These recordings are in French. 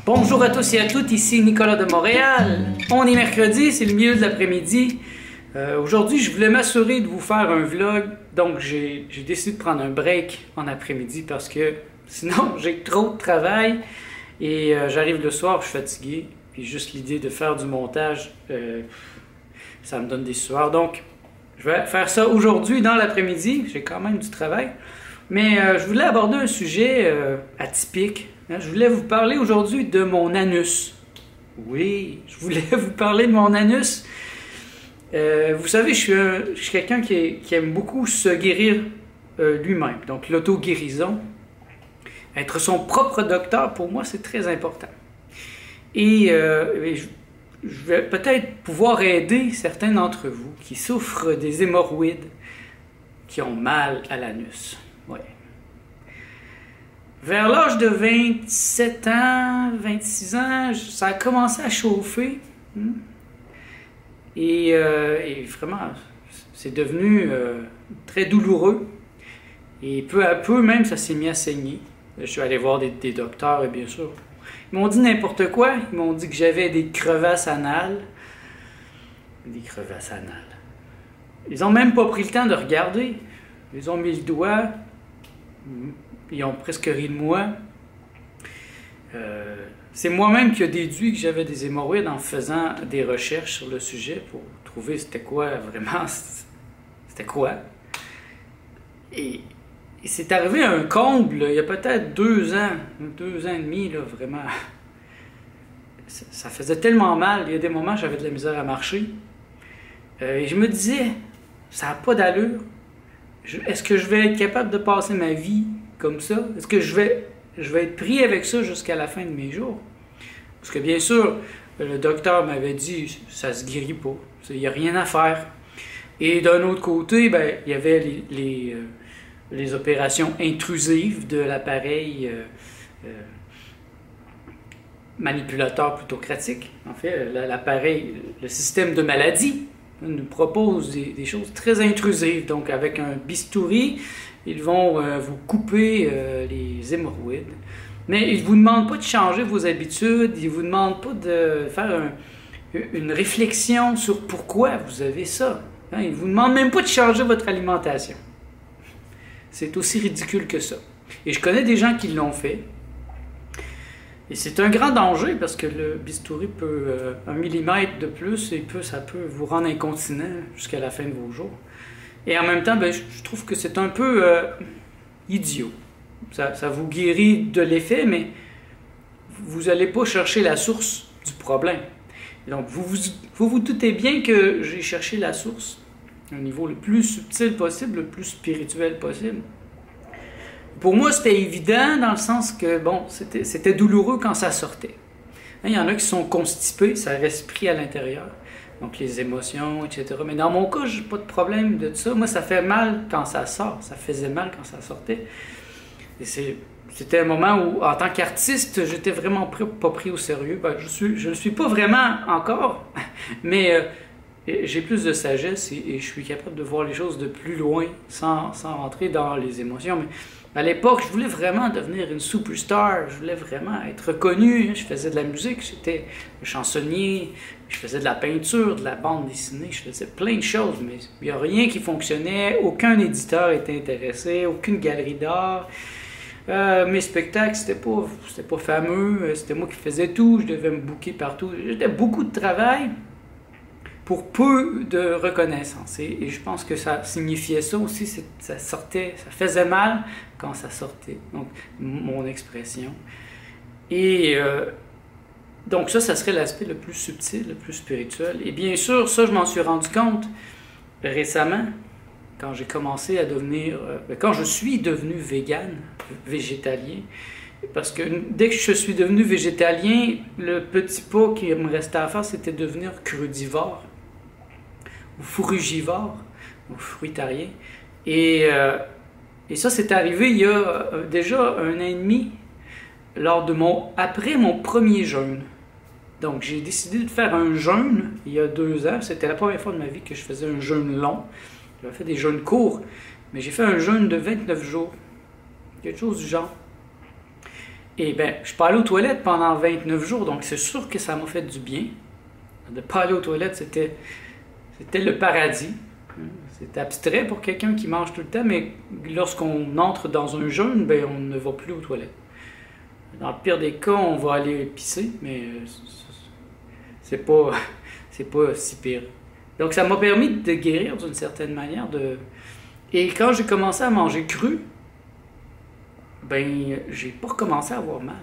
Bonjour à tous et à toutes, ici Nicolas de Montréal. On est mercredi, c'est le milieu de l'après-midi. Aujourd'hui, je voulais m'assurer de vous faire un vlog, donc j'ai décidé de prendre un break en après-midi parce que sinon j'ai trop de travail et j'arrive le soir, je suis fatigué, puis juste l'idée de faire du montage, ça me donne des sueurs. Donc, je vais faire ça aujourd'hui dans l'après-midi, j'ai quand même du travail, mais je voulais aborder un sujet atypique. Je voulais vous parler aujourd'hui de mon anus. Oui, je voulais vous parler de mon anus. Vous savez, je suis quelqu'un qui aime beaucoup se guérir lui-même. Donc, l'auto-guérison. Être son propre docteur, pour moi, c'est très important. Et je vais peut-être pouvoir aider certains d'entre vous qui souffrent des hémorroïdes, qui ont mal à l'anus. Ouais. Vers l'âge de 27 ans, 26 ans, ça a commencé à chauffer. Et vraiment, c'est devenu très douloureux. Et peu à peu, même, ça s'est mis à saigner. Je suis allé voir des docteurs, et bien sûr. Ils m'ont dit n'importe quoi. Ils m'ont dit que j'avais des crevasses anales. Des crevasses anales. Ils n'ont même pas pris le temps de regarder. Ils ont mis le doigt. Ils ont presque ri de moi. C'est moi-même qui ai déduit que j'avais des hémorroïdes en faisant des recherches sur le sujet pour trouver c'était quoi vraiment, c'était quoi. Et c'est arrivé à un comble, il y a peut-être 2 ans et demi, là, vraiment. Ça faisait tellement mal, il y a des moments où j'avais de la misère à marcher. Et je me disais, ça n'a pas d'allure. Est-ce que je vais être capable de passer ma vie comme ça? Est-ce que je vais être pris avec ça jusqu'à la fin de mes jours? Parce que bien sûr, le docteur m'avait dit, ça se guérit pas, il n'y a rien à faire. Et d'un autre côté, ben, il y avait les opérations intrusives de l'appareil manipulateur plutocratique. En fait, l'appareil, le système de maladie nous propose des choses très intrusives. Donc avec un bistouri, ils vont vous couper les hémorroïdes. Mais ils ne vous demandent pas de changer vos habitudes, ils ne vous demandent pas de faire une réflexion sur pourquoi vous avez ça. Ils ne vous demandent même pas de changer votre alimentation. C'est aussi ridicule que ça. Et je connais des gens qui l'ont fait. Et c'est un grand danger parce que le bistouri peut, 1 millimètre de plus, et ça peut vous rendre incontinent jusqu'à la fin de vos jours. Et en même temps, ben, je trouve que c'est un peu idiot. Ça vous guérit de l'effet, mais vous n'allez pas chercher la source du problème. Et donc, vous doutez bien que j'ai cherché la source au niveau le plus subtil possible, le plus spirituel possible. Pour moi, c'était évident dans le sens que, bon, c'était douloureux quand ça sortait. Il y en a qui sont constipés, ça reste pris à l'intérieur. Donc les émotions, etc. Mais dans mon cas, j'ai pas de problème de ça. Moi, ça fait mal quand ça sort. Ça faisait mal quand ça sortait. Et c'était un moment où, en tant qu'artiste, j'étais vraiment pas pris au sérieux. Ben, je le suis pas vraiment encore, mais j'ai plus de sagesse et je suis capable de voir les choses de plus loin sans rentrer dans les émotions. Mais à l'époque, je voulais vraiment devenir une superstar, je voulais vraiment être reconnu. Je faisais de la musique, j'étais chansonnier, je faisais de la peinture, de la bande dessinée, je faisais plein de choses, mais il n'y a rien qui fonctionnait, aucun éditeur était intéressé, aucune galerie d'art. Mes spectacles, c'était pas fameux, c'était moi qui faisais tout, je devais me booker partout. J'avais beaucoup de travail pour peu de reconnaissance. Et je pense que ça signifiait ça aussi, ça sortait, ça faisait mal quand ça sortait, donc mon expression. Et donc ça serait l'aspect le plus subtil, le plus spirituel. Et bien sûr, ça, je m'en suis rendu compte récemment, quand j'ai commencé à devenir, quand je suis devenu vegan, végétalien, parce que dès que je suis devenu végétalien, le petit pas qui me restait à faire, c'était devenir crudivore, ou frugivore, ou fruitarien. Et ça, c'est arrivé il y a déjà 1 an et demi, après mon premier jeûne. Donc, j'ai décidé de faire un jeûne il y a 2 ans. C'était la première fois de ma vie que je faisais un jeûne long. J'avais fait des jeûnes courts, mais j'ai fait un jeûne de 29 jours, quelque chose du genre. Et bien, je suis pas allé aux toilettes pendant 29 jours, donc c'est sûr que ça m'a fait du bien. De ne pas aller aux toilettes, c'était le paradis. C'est abstrait pour quelqu'un qui mange tout le temps, mais lorsqu'on entre dans un jeûne, ben, on ne va plus aux toilettes. Dans le pire des cas, on va aller pisser, mais c'est pas si pire. Donc ça m'a permis de guérir d'une certaine manière. Et quand j'ai commencé à manger cru, ben j'ai pas recommencé à avoir mal.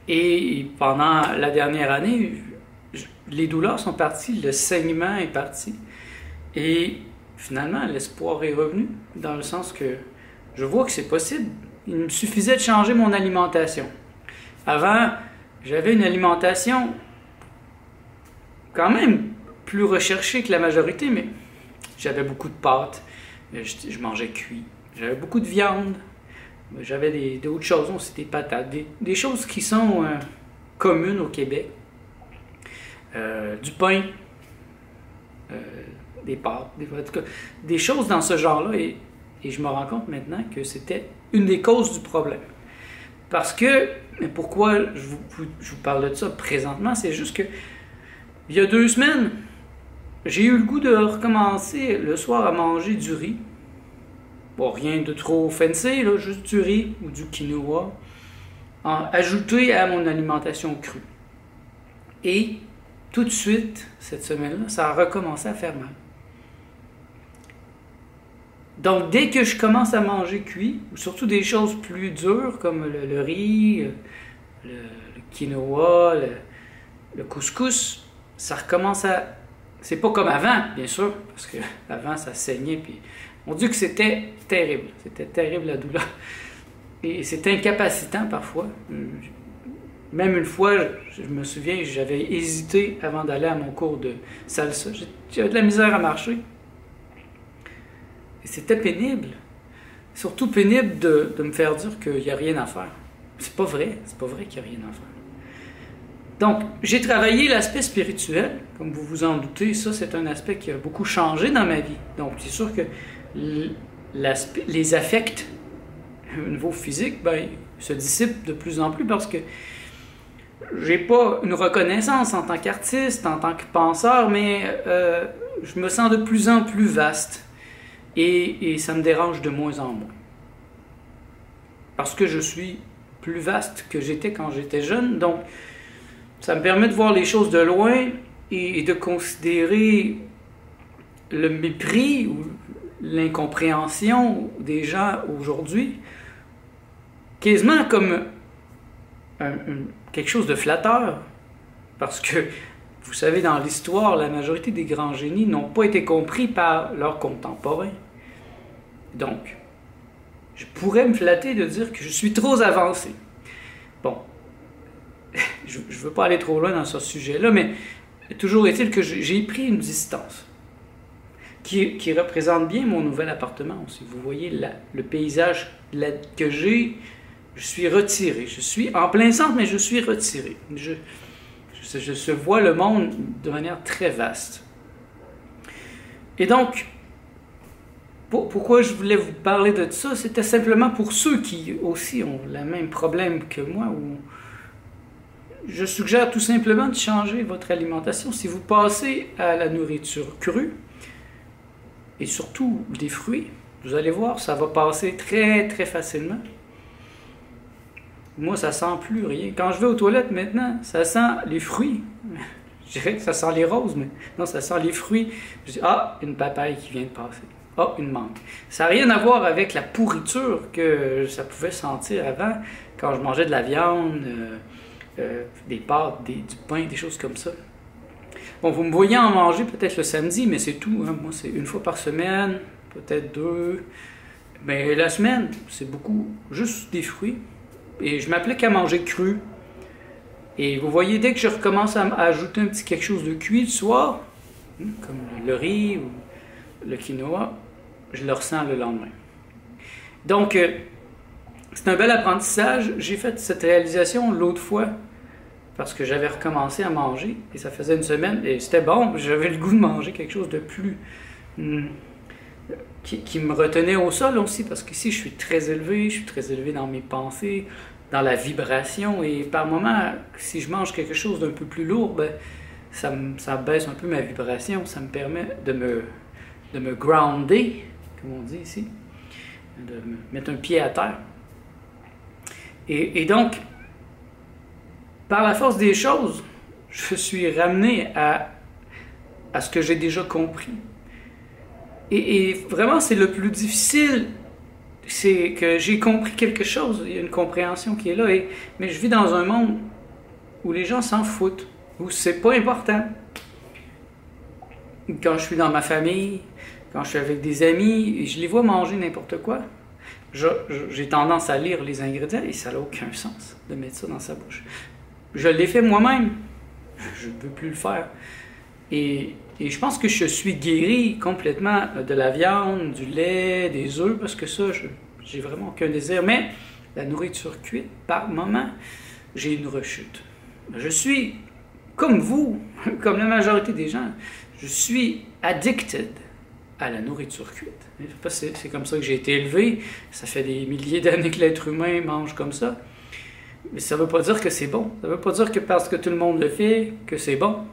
Et pendant la dernière année, les douleurs sont parties, le saignement est parti. Et finalement, l'espoir est revenu, dans le sens que je vois que c'est possible. Il me suffisait de changer mon alimentation. Avant, j'avais une alimentation quand même plus recherchée que la majorité, mais j'avais beaucoup de pâtes, je mangeais cuit, j'avais beaucoup de viande, j'avais d'autres choses, aussi des patates, des choses qui sont communes au Québec. Du pain, des pâtes, en tout cas, des choses dans ce genre-là, et je me rends compte maintenant que c'était une des causes du problème. Parce que, mais pourquoi je vous parle de ça présentement, c'est juste que il y a 2 semaines, j'ai eu le goût de recommencer le soir à manger du riz. Bon, rien de trop fancy, là, juste du riz ou du quinoa, ajouté à mon alimentation crue. Et tout de suite, cette semaine-là, ça a recommencé à faire mal. Donc, dès que je commence à manger cuit, ou surtout des choses plus dures comme le riz, le quinoa, le couscous, ça recommence à... C'est pas comme avant, bien sûr, parce que avant ça saignait, puis on dit que c'était terrible la douleur. Et c'était incapacitant parfois. Même une fois, je me souviens, j'avais hésité avant d'aller à mon cours de salsa. J'avais de la misère à marcher. Et c'était pénible. Surtout pénible de me faire dire qu'il n'y a rien à faire. C'est pas vrai qu'il n'y a rien à faire. Donc, j'ai travaillé l'aspect spirituel, comme vous vous en doutez. Ça, c'est un aspect qui a beaucoup changé dans ma vie. Donc, c'est sûr que les affects au niveau physique, ben, se dissipent de plus en plus parce que j'ai pas une reconnaissance en tant qu'artiste, en tant que penseur, mais je me sens de plus en plus vaste et ça me dérange de moins en moins. Parce que je suis plus vaste que j'étais quand j'étais jeune, donc ça me permet de voir les choses de loin et de considérer le mépris ou l'incompréhension des gens aujourd'hui quasiment comme quelque chose de flatteur. Parce que, vous savez, dans l'histoire, la majorité des grands génies n'ont pas été compris par leurs contemporains. Donc, je pourrais me flatter de dire que je suis trop avancé. Bon, je ne veux pas aller trop loin dans ce sujet-là, mais toujours est-il que j'ai pris une distance qui représente bien mon nouvel appartement aussi. Vous voyez le paysage que j'ai, je suis retiré. Je suis en plein centre, mais je suis retiré. Je vois le monde de manière très vaste. Et donc, pourquoi je voulais vous parler de ça, c'était simplement pour ceux qui aussi ont le même problème que moi, où je suggère tout simplement de changer votre alimentation. Si vous passez à la nourriture crue, et surtout des fruits, vous allez voir, ça va passer très très facilement. Moi, ça sent plus rien. Quand je vais aux toilettes maintenant, ça sent les fruits. Je dirais que ça sent les roses, mais non, ça sent les fruits. Je dis, ah, une papaye qui vient de passer. Ah, une mangue. Ça n'a rien à voir avec la pourriture que ça pouvait sentir avant, quand je mangeais de la viande, des pâtes, du pain, des choses comme ça. Bon, vous me voyez en manger peut-être le samedi, mais c'est tout. Hein. Moi, c'est une fois par semaine, peut-être 2. Mais la semaine, c'est beaucoup, juste des fruits. Et je m'applique à manger cru. Et vous voyez, dès que je recommence à ajouter un petit quelque chose de cuit le soir, comme le riz ou le quinoa, je le ressens le lendemain. Donc, c'est un bel apprentissage. J'ai fait cette réalisation l'autre fois parce que j'avais recommencé à manger et ça faisait une semaine et c'était bon. J'avais le goût de manger quelque chose de plus hum, qui me retenait au sol aussi, parce qu'ici je suis très élevé dans mes pensées, dans la vibration, et par moments, si je mange quelque chose d'un peu plus lourd, ben, ça baisse un peu ma vibration, ça me permet de me grounder, comme on dit ici, de me mettre un pied à terre. Et donc, par la force des choses, je suis ramené à ce que j'ai déjà compris. Et vraiment, c'est le plus difficile, c'est que j'ai compris quelque chose, il y a une compréhension qui est là, mais je vis dans un monde où les gens s'en foutent, où c'est pas important. Quand je suis dans ma famille, quand je suis avec des amis, et je les vois manger n'importe quoi, j'ai tendance à lire les ingrédients et ça n'a aucun sens de mettre ça dans sa bouche. Je l'ai fait moi-même, je ne veux plus le faire. Et je pense que je suis guéri complètement de la viande, du lait, des œufs, parce que ça, j'ai vraiment aucun désir. Mais la nourriture cuite, par moment, j'ai une rechute. Je suis, comme vous, comme la majorité des gens, je suis addicted à la nourriture cuite. C'est comme ça que j'ai été élevé. Ça fait des milliers d'années que l'être humain mange comme ça. Mais ça ne veut pas dire que c'est bon. Ça ne veut pas dire que parce que tout le monde le fait, que c'est bon.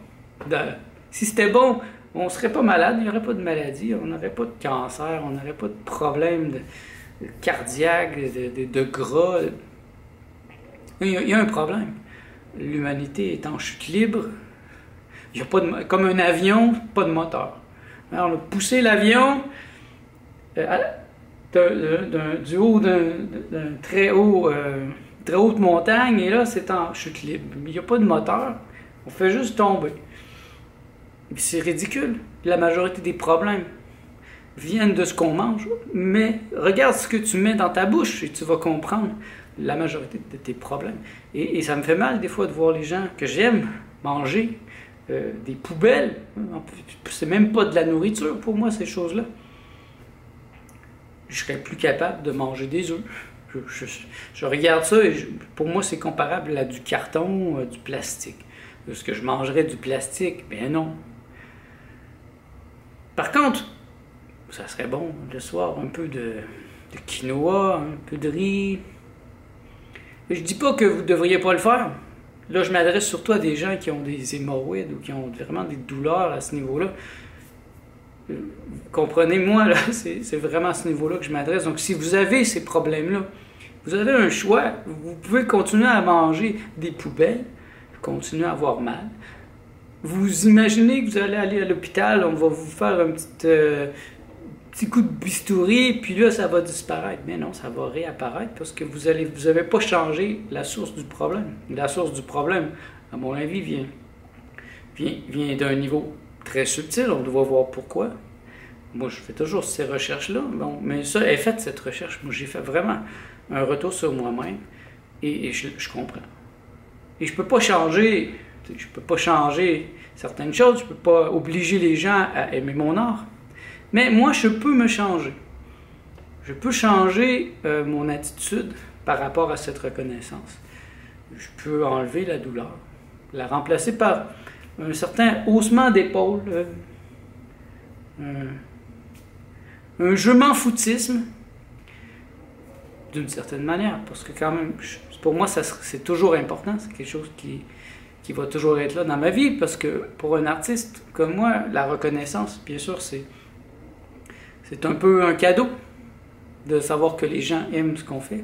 Si c'était bon, on ne serait pas malade, il n'y aurait pas de maladie, on n'aurait pas de cancer, on n'aurait pas de problème cardiaque, de gras. Il y a un problème. L'humanité est en chute libre. Il y a pas comme un avion, pas de moteur. Alors, on a poussé l'avion du haut d'une très haute montagne, et là, c'est en chute libre. Il n'y a pas de moteur, on fait juste tomber. C'est ridicule. La majorité des problèmes viennent de ce qu'on mange. Mais regarde ce que tu mets dans ta bouche et tu vas comprendre la majorité de tes problèmes. Et ça me fait mal des fois de voir les gens que j'aime manger des poubelles. C'est même pas de la nourriture pour moi, ces choses-là. Je serais plus capable de manger des œufs. Je regarde ça et pour moi, c'est comparable à du carton, du plastique. Est-ce que je mangerais du plastique? Ben non. Par contre, ça serait bon le soir, un peu de quinoa, un peu de riz. Et je dis pas que vous ne devriez pas le faire. Là, je m'adresse surtout à des gens qui ont des hémorroïdes ou qui ont vraiment des douleurs à ce niveau-là. Comprenez-moi, là, c'est vraiment à ce niveau-là que je m'adresse. Donc, si vous avez ces problèmes-là, vous avez un choix. Vous pouvez continuer à manger des poubelles, continuer à avoir mal. Vous imaginez que vous allez aller à l'hôpital, on va vous faire un petit coup de bistouri, puis là, ça va disparaître. Mais non, ça va réapparaître parce que vous avez pas changé la source du problème. La source du problème, à mon avis, vient d'un niveau très subtil. On doit voir pourquoi. Moi, je fais toujours ces recherches-là. Bon, mais ça, est faite, cette recherche. Moi, j'ai fait vraiment un retour sur moi-même et je comprends. Et je peux pas changer certaines choses, je peux pas obliger les gens à aimer mon art. Mais moi, je peux me changer. Je peux changer mon attitude par rapport à cette reconnaissance. Je peux enlever la douleur, la remplacer par un certain haussement d'épaule, un je m'en foutisme, d'une certaine manière, parce que quand même, pour moi, c'est toujours important, c'est quelque chose qui va toujours être là dans ma vie, parce que pour un artiste comme moi, la reconnaissance, bien sûr, c'est un peu un cadeau de savoir que les gens aiment ce qu'on fait.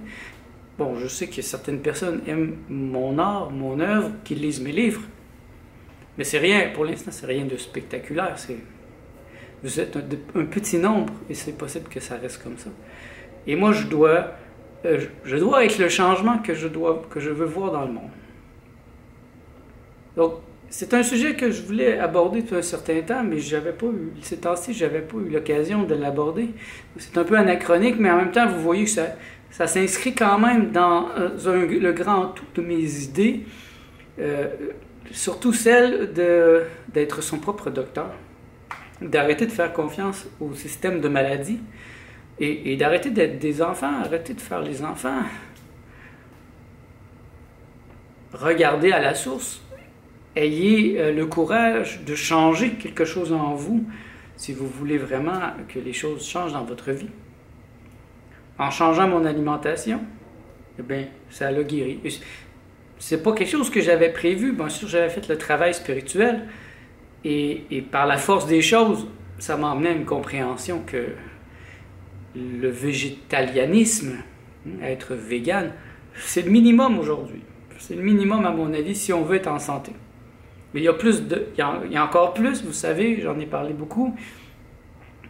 Bon, je sais que certaines personnes aiment mon art, mon œuvre, qui lisent mes livres, mais c'est rien, pour l'instant, c'est rien de spectaculaire. Vous êtes un petit nombre, et c'est possible que ça reste comme ça. Et moi, je dois être le changement que je veux voir dans le monde. Donc, c'est un sujet que je voulais aborder depuis un certain temps, mais ces temps-ci, je n'avais pas eu l'occasion de l'aborder. C'est un peu anachronique, mais en même temps, vous voyez que ça s'inscrit quand même dans le grand tout de mes idées, surtout celle d'être son propre docteur, d'arrêter de faire confiance au système de maladie et d'arrêter d'être des enfants, arrêter de faire les enfants. Regardez à la source. Ayez le courage de changer quelque chose en vous. si vous voulez vraiment que les choses changent dans votre vie. En changeant mon alimentation, eh bien, ça l'a guéri. C'est pas quelque chose que j'avais prévu. Bien sûr, j'avais fait le travail spirituel et par la force des choses, ça m'a amené à une compréhension que le végétalianisme, être vegan, c'est le minimum aujourd'hui. C'est le minimum, à mon avis, si on veut être en santé. Mais il y a il y a encore plus, vous savez, j'en ai parlé beaucoup.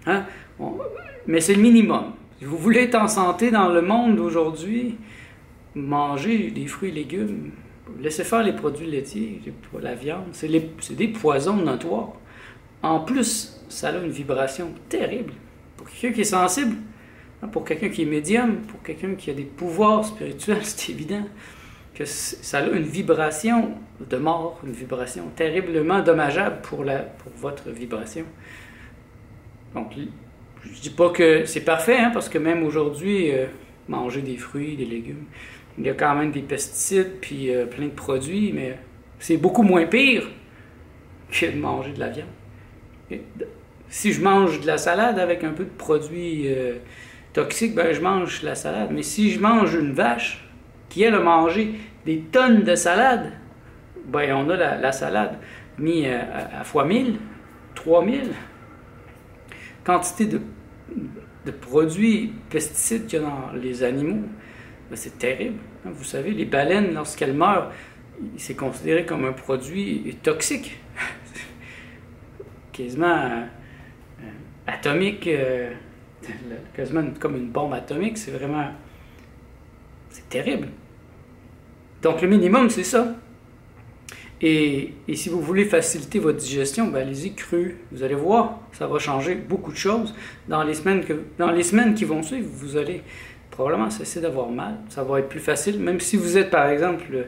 Hein? Mais c'est le minimum. Si vous voulez être en santé dans le monde aujourd'hui, mangez des fruits et légumes, laissez faire les produits laitiers, la viande, c'est des poisons notoires. En plus, ça a une vibration terrible. Pour quelqu'un qui est sensible, pour quelqu'un qui est médium, pour quelqu'un qui a des pouvoirs spirituels, c'est évident que ça a une vibration de mort, une vibration terriblement dommageable pour votre vibration. Donc, je ne dis pas que c'est parfait, hein, parce que même aujourd'hui, manger des fruits, des légumes, il y a quand même des pesticides, puis plein de produits, mais c'est beaucoup moins pire que de manger de la viande. Si je mange de la salade avec un peu de produits toxiques, ben je mange la salade. Mais si je mange une vache qui, elle, a mangé des tonnes de salade, ben on a la salade mis à fois 1000, 3000. Quantité de produits pesticides qu'il y a dans les animaux, ben c'est terrible. Vous savez, les baleines, lorsqu'elles meurent, c'est considéré comme un produit toxique. Quasiment atomique, quasiment comme une bombe atomique, c'est vraiment... c'est terrible. Donc le minimum, c'est ça. Et si vous voulez faciliter votre digestion, ben allez-y cru. Vous allez voir, ça va changer beaucoup de choses. Dans les semaines qui vont suivre, vous allez probablement cesser d'avoir mal. Ça va être plus facile, même si vous êtes, par exemple,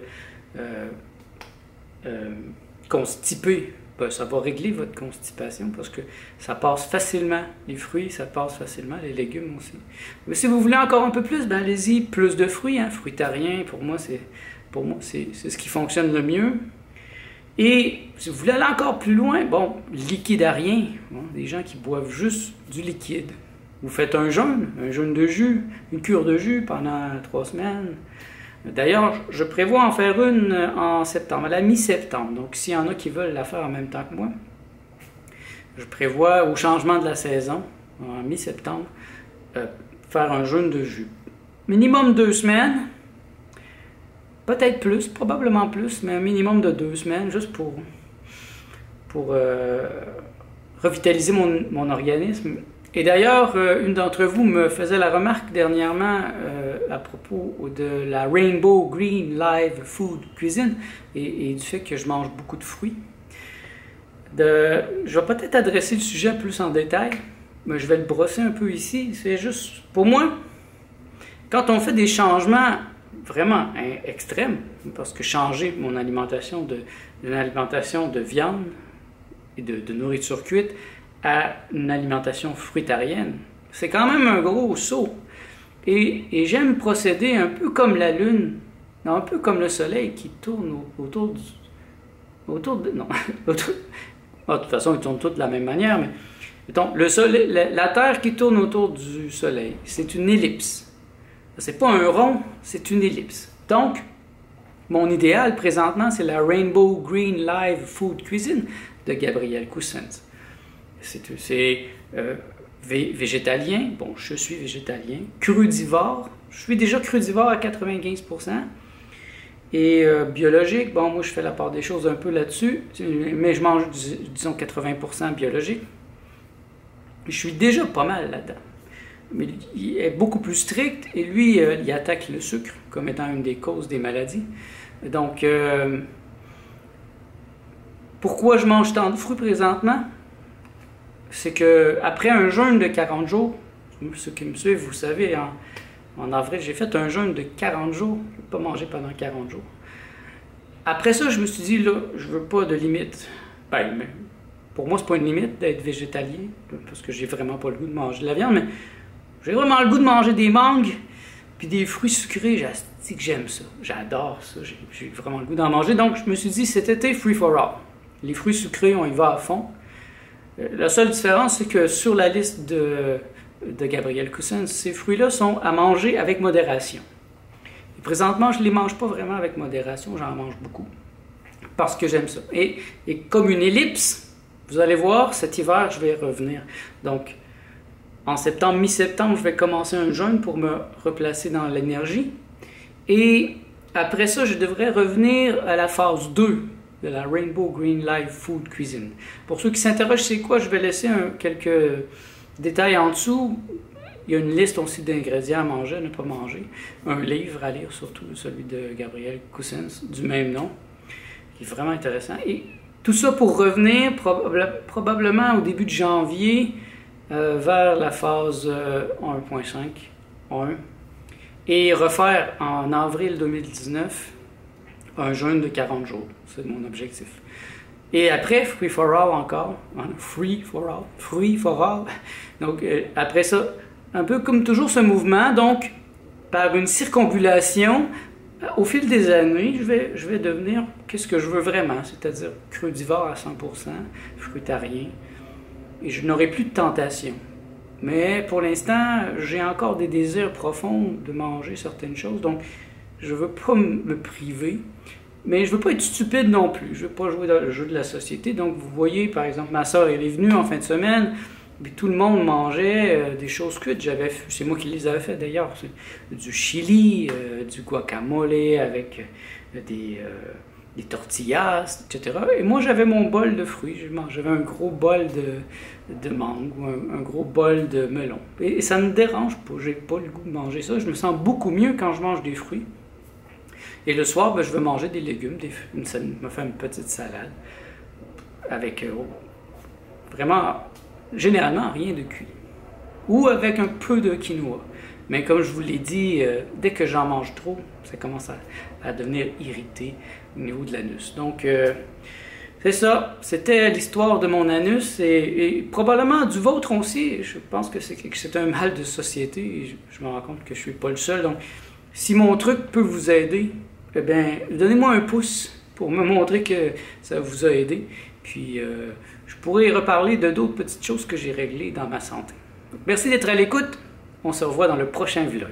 constipé. Ben, ça va régler votre constipation parce que ça passe facilement. Les fruits, ça passe facilement. Les légumes aussi. Mais si vous voulez encore un peu plus, ben allez-y, plus de fruits. Hein, fruitariens, pour moi, c'est ce qui fonctionne le mieux. Et si vous voulez aller encore plus loin, bon, liquidarien, bon, des gens qui boivent juste du liquide. Vous faites un jeûne de jus, une cure de jus pendant 3 semaines. D'ailleurs, je prévois en faire une en septembre, à la mi-septembre. Donc, s'il y en a qui veulent la faire en même temps que moi, je prévois au changement de la saison, en mi-septembre, faire un jeûne de jus. Minimum 2 semaines. Peut-être plus, probablement plus, mais un minimum de 2 semaines, juste pour revitaliser mon organisme. Et d'ailleurs, une d'entre vous me faisait la remarque dernièrement à propos de la Rainbow Green Live Food Cuisine et du fait que je mange beaucoup de fruits. Je vais peut-être adresser le sujet plus en détail, mais je vais le brosser un peu ici. C'est juste, pour moi, quand on fait des changements vraiment extrême, parce que changer mon alimentation d'une alimentation de viande et de nourriture cuite à une alimentation fruitarienne, c'est quand même un gros saut. Et j'aime procéder un peu comme la Lune, non, un peu comme le Soleil qui tourne autour de... Non, de toute façon, ils tournent tous de la même manière, mais mettons, la Terre qui tourne autour du Soleil, c'est une ellipse. C'est pas un rond, c'est une ellipse. Donc, mon idéal présentement, c'est la Rainbow Green Live Food Cuisine de Gabriel Coussens. C'est végétalien, bon, je suis végétalien, crudivore, je suis déjà crudivore à 95%, et biologique, bon, moi je fais la part des choses un peu là-dessus, mais je mange, disons, 80% biologique. Je suis déjà pas mal là-dedans. Mais il est beaucoup plus strict et lui, il attaque le sucre comme étant une des causes des maladies. Donc, pourquoi je mange tant de fruits présentement? C'est que après un jeûne de 40 jours, ceux qui me suivent, vous savez, en avril, j'ai fait un jeûne de 40 jours. Je n'ai pas mangé pendant 40 jours. Après ça, je me suis dit, là, je veux pas de limite. Ben, pour moi, c'est pas une limite d'être végétalien, parce que j'ai vraiment pas le goût de manger de la viande, mais j'ai vraiment le goût de manger des mangues puis des fruits sucrés. J'ai que j'aime ça. J'adore ça. J'ai vraiment le goût d'en manger. Donc, je me suis dit, cet été, free for all. Les fruits sucrés, on y va à fond. La seule différence, c'est que sur la liste de Gabriel Cousens, ces fruits-là sont à manger avec modération. Et présentement, je ne les mange pas vraiment avec modération, j'en mange beaucoup, parce que j'aime ça. Et comme une ellipse, vous allez voir, cet hiver, je vais revenir. Donc, en septembre, mi-septembre, je vais commencer un jeûne pour me replacer dans l'énergie. Et après ça, je devrais revenir à la phase 2 de la Rainbow Green Live Food Cuisine. Pour ceux qui s'interrogent c'est quoi, je vais laisser quelques détails en dessous. Il y a une liste aussi d'ingrédients à manger, à ne pas manger. Un livre à lire, surtout celui de Gabriel Cousens, du même nom, qui est vraiment intéressant. Et tout ça pour revenir probablement au début de janvier vers la phase 1.5, et refaire en avril 2019 un jeûne de 40 jours. C'est mon objectif. Et après, Free for All encore. Free for All. Free for All. Donc, après ça, un peu comme toujours ce mouvement, donc, par une circambulation, au fil des années, je vais devenir qu'est-ce que je veux vraiment, c'est-à-dire crudivore à 100%, fruitarien, et je n'aurai plus de tentation. Mais pour l'instant, j'ai encore des désirs profonds de manger certaines choses, donc je ne veux pas me priver, mais je ne veux pas être stupide non plus. Je ne veux pas jouer dans le jeu de la société. Donc vous voyez, par exemple, ma soeur, elle est venue en fin de semaine, puis tout le monde mangeait des choses cuites. C'est moi qui les avais fait d'ailleurs. Du chili, du guacamole avec des tortillas, etc. Et moi, j'avais mon bol de fruits. J'avais un gros bol de mangue ou un gros bol de melon. Et ça ne me dérange pas. Je n'ai pas le goût de manger ça. Je me sens beaucoup mieux quand je mange des fruits. Et le soir, ben, je vais manger des légumes. Je me fais une petite salade avec vraiment, généralement, rien de cuit. Ou avec un peu de quinoa. Mais comme je vous l'ai dit, dès que j'en mange trop, ça commence à devenir irrité au niveau de l'anus. Donc, c'est ça. C'était l'histoire de mon anus et probablement du vôtre aussi. Je pense que c'est un mal de société et je me rends compte que je ne suis pas le seul. Donc, si mon truc peut vous aider, eh bien, donnez-moi un pouce pour me montrer que ça vous a aidé. Puis, je pourrais reparler de d'autres petites choses que j'ai réglées dans ma santé. Donc, merci d'être à l'écoute. On se revoit dans le prochain vlog.